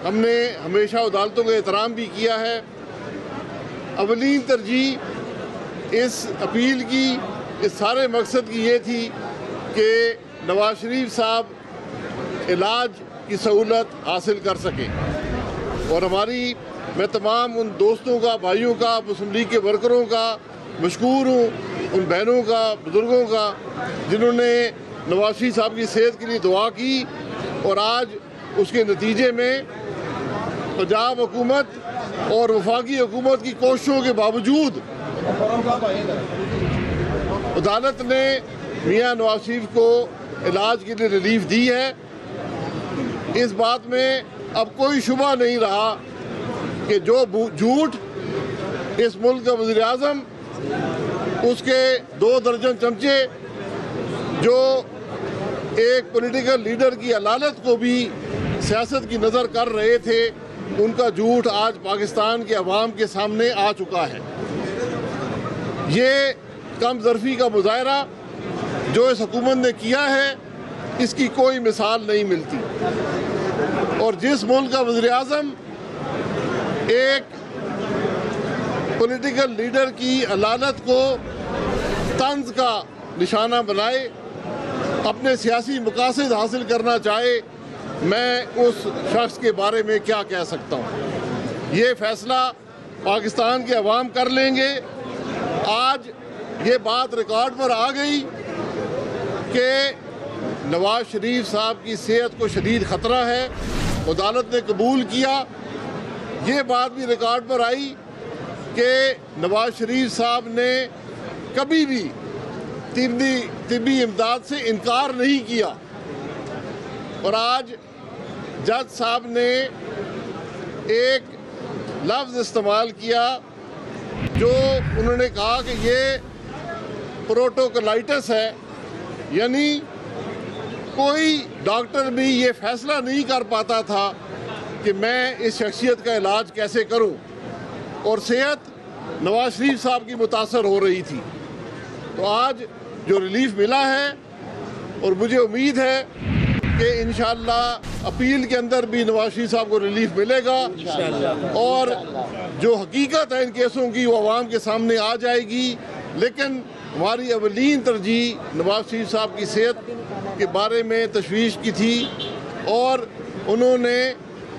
ہم نے ہمیشہ عدالتوں کا احترام بھی کیا ہے۔ اولین ترجیح اس اپیل کی، اس سارے مقصد کی یہ تھی کہ نواز شریف صاحب علاج کی سہولت حاصل کر سکیں، اور میں تمام ان دوستوں کا، بھائیوں کا، مسلم لیگ کے ورکروں کا مشکور ہوں، ان بہنوں کا، بزرگوں کا جنہوں نے نواز شریف صاحب کی صحت کے لیے دعا کی، اور آج اس کے نتیجے میں پنجاب حکومت اور وفاقی حکومت کی کوششوں کے باوجود عدالت نے میاں نواز شریف کو علاج کے لیے ریلیف دی ہے۔ اس بات میں اب کوئی شبہ نہیں رہا کہ جو جھوٹ اس ملک کا وزیر اعظم، اس کے 2 درجن چمچے جو ایک پولیٹیکل لیڈر کی علالت کو بھی سیاست کی نظر کر رہے تھے، ان کا جھوٹ آج پاکستان کے عوام کے سامنے آ چکا ہے۔ یہ کم ظرفی کا مظاہرہ جو اس حکومت نے کیا ہے، اس کی کوئی مثال نہیں ملتی، اور جس ملک کا وزیر اعظم ایک پولیٹیکل لیڈر کی علالت کو طنز کا نشانہ بنائے، اپنے سیاسی مقاصد حاصل کرنا چاہے، میں اس شخص کے بارے میں کیا کہہ سکتا ہوں؟ یہ فیصلہ پاکستان کے عوام کر لیں گے۔ آج یہ بات ریکارڈ پر آ گئی کہ نواز شریف صاحب کی صحت کو شدید خطرہ ہے، عدالت نے قبول کیا۔ یہ بات بھی ریکارڈ پر آئی کہ نواز شریف صاحب نے کبھی بھی طبی امداد سے انکار نہیں کیا، اور آج جج صاحب نے ایک لفظ استعمال کیا جو انہوں نے کہا کہ یہ پروٹوکولائٹس ہے، یعنی کوئی ڈاکٹر بھی یہ فیصلہ نہیں کر پاتا تھا کہ میں اس شخصیت کا علاج کیسے کروں، اور صحت نواز شریف صاحب کی متاثر ہو رہی تھی۔ تو آج جو ریلیف ملا ہے، اور مجھے امید ہے کہ انشاءاللہ اپیل کے اندر بھی نواز شریف صاحب کو ریلیف ملے گا، اور جو حقیقت ہے ان کیسوں کی وہ عوام کے سامنے آ جائے گی۔ لیکن ہماری اولین ترجیح نواز شریف صاحب کی صحت کے بارے میں تشویش کی تھی، اور انہوں نے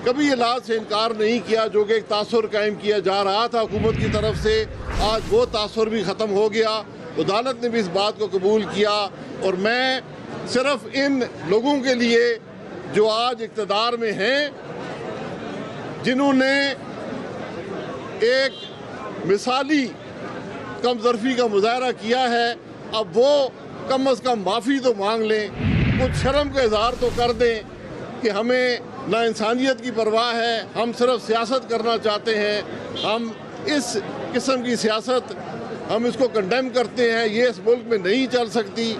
کبھی علاج سے انکار نہیں کیا، جو کہ ایک تاثر قائم کیا جا رہا تھا حکومت کی طرف سے۔ آج وہ تاثر بھی ختم ہو گیا، عدالت نے بھی اس بات کو قبول کیا، اور میں صرف ان لوگوں کے لیے جو آج اقتدار میں ہیں، جنہوں نے ایک مثالی کم ظرفی کا مظاہرہ کیا ہے، اب وہ کم از کم معافی تو مانگ لیں، کچھ شرم کا اظہار تو کر دیں کہ ہمیں نہ انسانیت کی پرواہ ہے، ہم صرف سیاست کرنا چاہتے ہیں، ہم اس قسم کی سیاست ہم اس کو کنڈیم کرتے ہیں، یہ اس ملک میں نہیں چل سکتی۔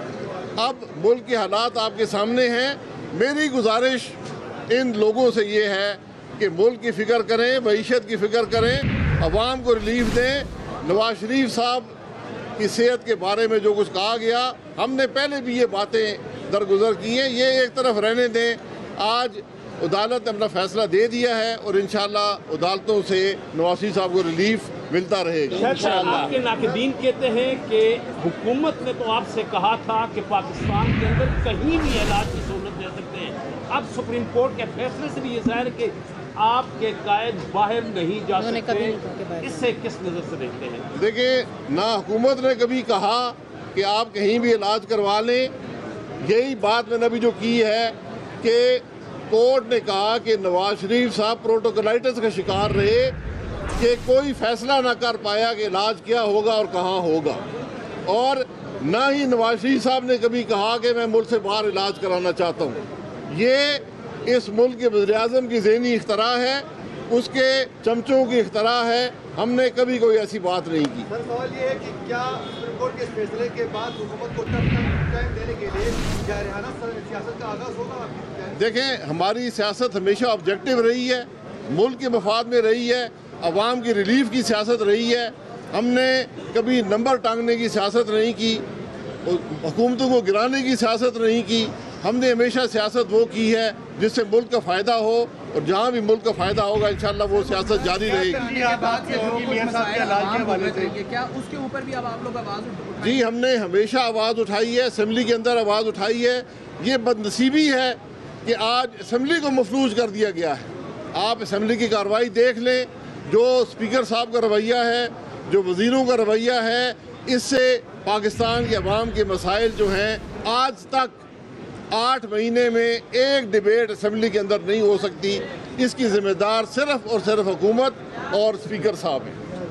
اب ملک کے حالات آپ کے سامنے ہیں۔ میری گزارش ان لوگوں سے یہ ہے کہ ملک کی فکر کریں، معیشت کی فکر کریں، عوام کو ریلیف دیں۔ نواز شریف صاحب کی صحت کے بارے میں جو کچھ کہا گیا، ہم نے پہلے بھی یہ باتیں درگزر کی ہیں، یہ ایک طرف رہنے دیں۔ آج عدالت نے اپنا فیصلہ دے دیا ہے، اور انشاءاللہ عدالتوں سے نواز شریف صاحب کو ریلیف ملتا رہے گا انشاءاللہ۔ آپ کے ناقدین کہتے ہیں کہ حکومت نے تو آپ سے کہا تھا کہ پاکستان کے اندر کہیں بھی علاج کی سہولت دے سکتے ہیں، اب سپریم کورٹ کے فیصلے سے بھی یہ ظاہر ہے کہ آپ کے قائد باہر نہیں جا سکتے، اس سے کس نظر سے دیکھتے ہیں؟ دیکھیں، نہ حکومت نے کبھی کہا کہ آپ کہیں بھی علاج کروا لیں۔ یہی بات میں نے ابھی جو کی ہے کہ کورٹ نے کہا کہ نواز شریف صاحب پروٹوکولائٹس کا شکار رہے کہ کوئی فیصلہ نہ کر پایا کہ علاج کیا ہوگا اور کہاں ہوگا، اور نہ ہی نواز شریف صاحب نے کبھی کہا کہ میں ملک سے باہر علاج کرانا چاہتا ہوں۔ یہ اس ملک کے وزیر اعظم کی ذہنی اختراع ہے، اس کے چمچوں کی اختراع ہے، ہم نے کبھی کوئی ایسی بات نہیں کی۔ سر سوال یہ ہے کہ کیا سپریم کورٹ کے فیصلے کے بعد حکومت کو ٹائم دینے کے لیے جارحانہ سیاست کا آغاز ہوگا؟ دیکھیں، ہماری سیاست ہمیشہ آبجیکٹو رہی ہے، ملک کے مفاد میں رہی ہے، عوام کی ریلیف کی سیاست رہی ہے۔ ہم نے کبھی نمبر ٹانگنے کی سیاست نہیں کی، حکومتوں کو گرانے کی سیاست نہیں کی۔ ہم نے ہمیشہ سیاست وہ کی ہے جس سے ملک کا فائدہ ہو، اور جہاں بھی ملک کا فائدہ ہوگا انشاءاللہ وہ سیاست جاری رہے گی۔ کیا اس کے اوپر بھی اب آپ لوگ آواز اٹھائیں؟ جی ہم نے ہمیشہ آواز اٹھائی ہے، اسمبلی کے اندر آواز اٹھائی ہے۔ یہ بدنصیبی ہے کہ آج اسمبلی کو مفلوج کر دیا گیا ہے۔ آپ اسمبلی کی کارروائی دیکھ لیں، جو اسپیکر صاحب کا رویہ ہے، جو وزیروں کا رویہ ہے، اس سے پاکستان کے عوام کے مسائل جو ہیں آج تک 8 مہینے میں ایک ڈیبیٹ اسمبلی کے اندر نہیں ہو سکتی۔ اس کی ذمہ دار صرف اور صرف حکومت اور اسپیکر صاحب ہیں۔